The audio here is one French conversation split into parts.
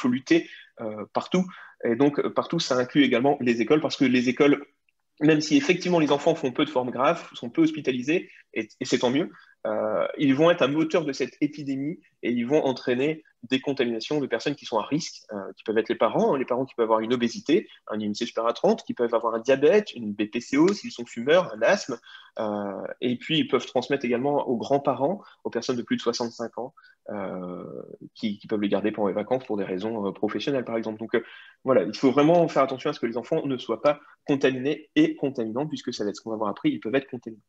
faut lutter partout. Et donc, partout, ça inclut également les écoles, parce que les écoles, même si effectivement les enfants font peu de formes graves, sont peu hospitalisés, et c'est tant mieux, ils vont être un moteur de cette épidémie et ils vont entraîner des contaminations de personnes qui sont à risque, qui peuvent être les parents qui peuvent avoir une obésité, un IMC supérieur à 30, qui peuvent avoir un diabète, une BPCO s'ils sont fumeurs, un asthme, et puis ils peuvent transmettre également aux grands-parents, aux personnes de plus de 65 ans, euh, qui peuvent les garder pendant les vacances pour des raisons professionnelles, par exemple. Donc voilà, il faut vraiment faire attention à ce que les enfants ne soient pas contaminés et contaminants, puisque ça va être ce qu'on va voir après, ils peuvent être contaminants.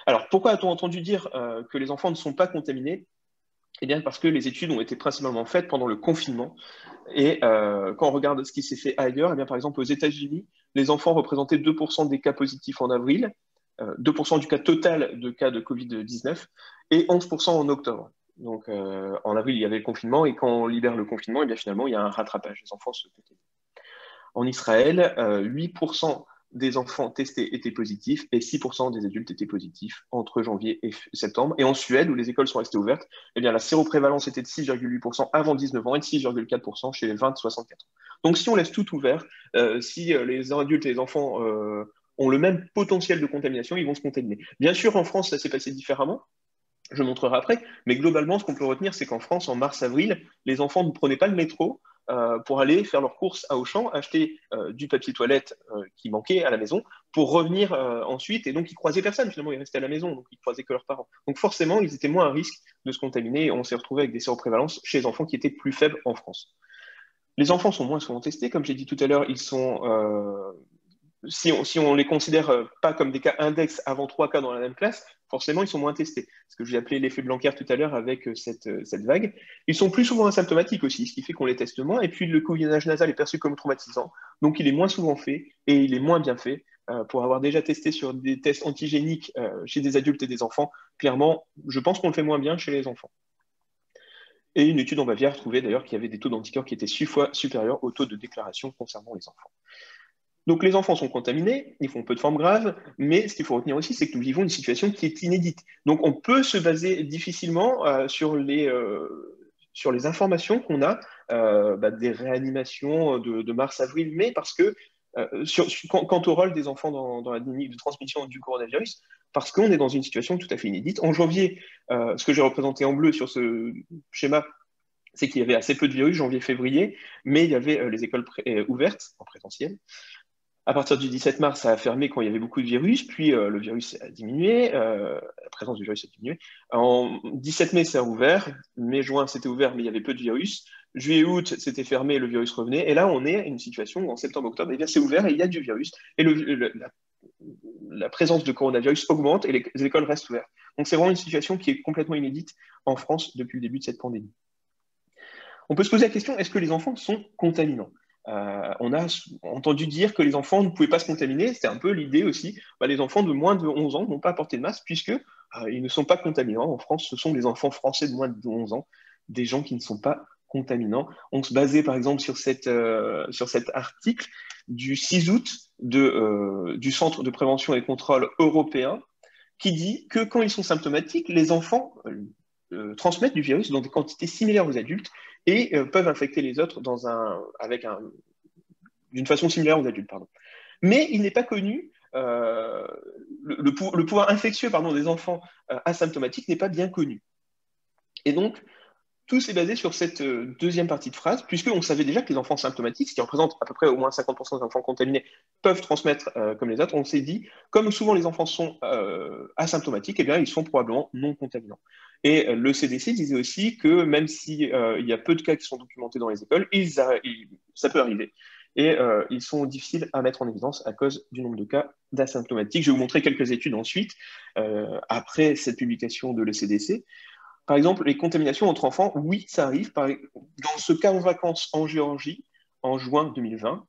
Alors, pourquoi a-t-on entendu dire que les enfants ne sont pas contaminés? Eh bien, parce que les études ont été principalement faites pendant le confinement. Et quand on regarde ce qui s'est fait ailleurs, eh bien, par exemple, aux États-Unis, les enfants représentaient 2% des cas positifs en avril, 2% du cas total de cas de Covid-19 et 11% en octobre. Donc, en avril, il y avait le confinement, et quand on libère le confinement, eh bien, finalement, il y a un rattrapage. Les enfants se contaminent. En Israël, 8% des enfants testés étaient positifs et 6% des adultes étaient positifs entre janvier et septembre. Et en Suède, où les écoles sont restées ouvertes, eh bien, la séroprévalence était de 6,8% avant 19 ans et de 6,4% chez les 20-64 ans. Donc si on laisse tout ouvert, si les adultes et les enfants ont le même potentiel de contamination, ils vont se contaminer. Bien sûr, en France, ça s'est passé différemment. Je montrerai après, mais globalement, ce qu'on peut retenir, c'est qu'en France, en mars-avril, les enfants ne prenaient pas le métro pour aller faire leurs courses à Auchan, acheter du papier toilette qui manquait à la maison, pour revenir ensuite, et donc ils croisaient personne, finalement, ils restaient à la maison, donc ils croisaient que leurs parents. Donc forcément, ils étaient moins à risque de se contaminer, et on s'est retrouvé avec des séroprévalences chez les enfants qui étaient plus faibles en France. Les enfants sont moins souvent testés, comme j'ai dit tout à l'heure, ils sont si on les considère pas comme des cas index avant 3 cas dans la même classe, forcément, ils sont moins testés. Ce que j'ai appelé l'effet Blanquer tout à l'heure avec cette vague. Ils sont plus souvent asymptomatiques aussi, ce qui fait qu'on les teste moins. Et puis, le couvinage nasal est perçu comme traumatisant. Donc, il est moins souvent fait et il est moins bien fait. Pour avoir déjà testé sur des tests antigéniques chez des adultes et des enfants, clairement, je pense qu'on le fait moins bien chez les enfants. Et une étude en Bavière trouvait d'ailleurs qu'il y avait des taux d'anticorps qui étaient 6 fois supérieurs aux taux de déclaration concernant les enfants. Donc les enfants sont contaminés, ils font peu de formes graves, mais ce qu'il faut retenir aussi, c'est que nous vivons une situation qui est inédite. Donc on peut se baser difficilement sur les informations qu'on a des réanimations de mars-avril, mai, parce que quant au rôle des enfants dans la dynamique de transmission du coronavirus, parce qu'on est dans une situation tout à fait inédite. En janvier, ce que j'ai représenté en bleu sur ce schéma, c'est qu'il y avait assez peu de virus, janvier-février, mais il y avait les écoles ouvertes en présentiel. À partir du 17 mars, ça a fermé quand il y avait beaucoup de virus, puis le virus a diminué, la présence du virus a diminué. En 17 mai, ça a ouvert, mai-juin, c'était ouvert, mais il y avait peu de virus. Juillet-août, c'était fermé, le virus revenait. Et là, on est à une situation où en septembre-octobre, eh bien, c'est ouvert et il y a du virus. Et la présence de coronavirus augmente et les écoles restent ouvertes. Donc c'est vraiment une situation qui est complètement inédite en France depuis le début de cette pandémie. On peut se poser la question, est-ce que les enfants sont contaminants? On a entendu dire que les enfants ne pouvaient pas se contaminer. C'était un peu l'idée aussi. Les enfants de moins de 11 ans n'ont pas porté de masque puisque ils ne sont pas contaminants. En France, ce sont les enfants français de moins de 11 ans, des gens qui ne sont pas contaminants. On se basait par exemple sur cet article du 6 août du Centre de prévention et contrôle européen qui dit que quand ils sont symptomatiques, les enfants transmettent du virus dans des quantités similaires aux adultes et peuvent infecter les autres d'une façon similaire aux adultes. Pardon. Mais il n'est pas connu, le pouvoir infectieux des enfants asymptomatiques n'est pas bien connu. Et donc, tout s'est basé sur cette deuxième partie de phrase, puisqu'on savait déjà que les enfants symptomatiques, ce qui représente à peu près au moins 50% des enfants contaminés, peuvent transmettre comme les autres. On s'est dit, comme souvent les enfants sont asymptomatiques, eh bien, ils sont probablement non contaminants. Et le CDC disait aussi que même s'il y a peu de cas qui sont documentés dans les écoles, ça peut arriver. Et ils sont difficiles à mettre en évidence à cause du nombre de cas d'asymptomatiques. Je vais vous montrer quelques études ensuite, après cette publication de l'ECDC. Par exemple, les contaminations entre enfants, oui, ça arrive. Dans ce cas en vacances en Géorgie, en juin 2020,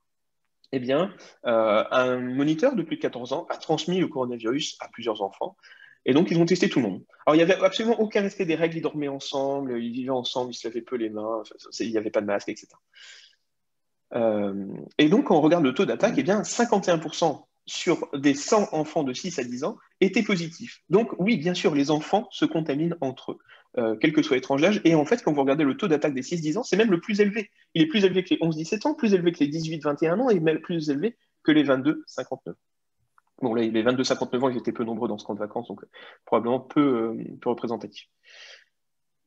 eh bien, un moniteur de plus de 14 ans a transmis le coronavirus à plusieurs enfants. Et donc, ils ont testé tout le monde. Alors, il n'y avait absolument aucun respect des règles. Ils dormaient ensemble, ils vivaient ensemble, ils se lavaient peu les mains, il n'y avait pas de masque, etc. Et donc, quand on regarde le taux d'attaque, eh bien, 51% sur des 100 enfants de 6 à 10 ans étaient positifs. Donc, oui, bien sûr, les enfants se contaminent entre eux. quel que soit l'étrange d'âge. Et en fait, quand vous regardez le taux d'attaque des 6-10 ans, c'est même le plus élevé. Il est plus élevé que les 11-17 ans, plus élevé que les 18-21 ans et même plus élevé que les 22-59. Bon, là, les 22-59 ans, ils étaient peu nombreux dans ce camp de vacances, donc probablement peu représentatif.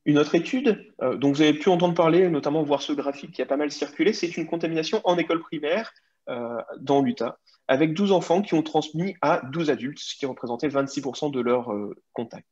Une autre étude dont vous avez pu entendre parler, notamment voir ce graphique qui a pas mal circulé, c'est une contamination en école primaire dans l'Utah, avec 12 enfants qui ont transmis à 12 adultes, ce qui représentait 26% de leurs contacts.